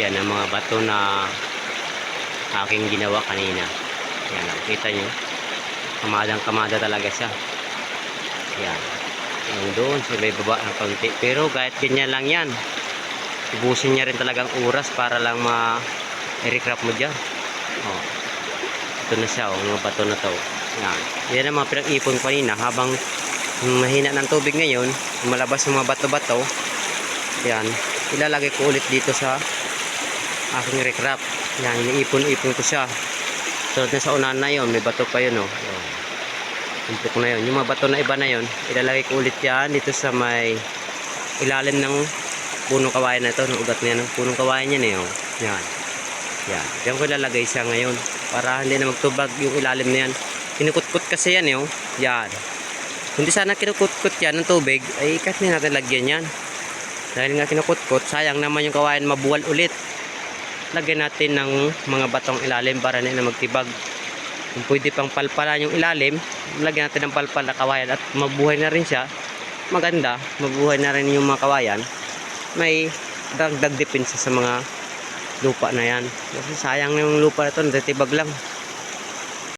Yan ang mga bato na aking ginawa kanina. Yan, nakikita nyo. Kamadang kamada talaga siya. Yan. Yan doon sa may baba ng kaunti. Pero kahit ganyan lang yan, ubusin niya rin talagang oras para lang ma-recraft mo dyan. Oh. Ito na siya, mga bato na to. Yan. Yan ang mga pinag-ipon kanina habang mahina ng tubig ngayon, malabas yung mga bato-bato. Yan. Ilalagay ko ulit dito sa aking recraft. Yan, iniipon-ipon ko siya. Tulad na sa unahan na yun, may bato pa yun, oh. Tumpok na yun. Yung mga bato na iba na yun, ilalagay ko ulit yan dito sa may ilalim ng punong kawayan na ito, ng ugat na yan, ng punong kawayan yan, eh, oh. Yan. Yan. Diyan ko ilalagay siya ngayon para hindi na magtubag yung ilalim na yan. Kinukut-kut kasi yan, eh, oh. Yan. Hindi sana kinukut-kut yan ng tubig, ay kahit na natin lagyan yan. Dahil nga kinukut-kut, sayang naman yung kawayan mabuwal ulit. Lagyan natin ng mga batong ilalim para na magtibag. Kung pwede pang palpalan yung ilalim, lagyan natin ng palpal na kawayan at mabuhay na rin siya. Maganda, mabuhay na rin yung mga kawayan. May dagdag depensa sa mga lupa na yan. Kasi sayang na yung lupa na ito, natitibag lang.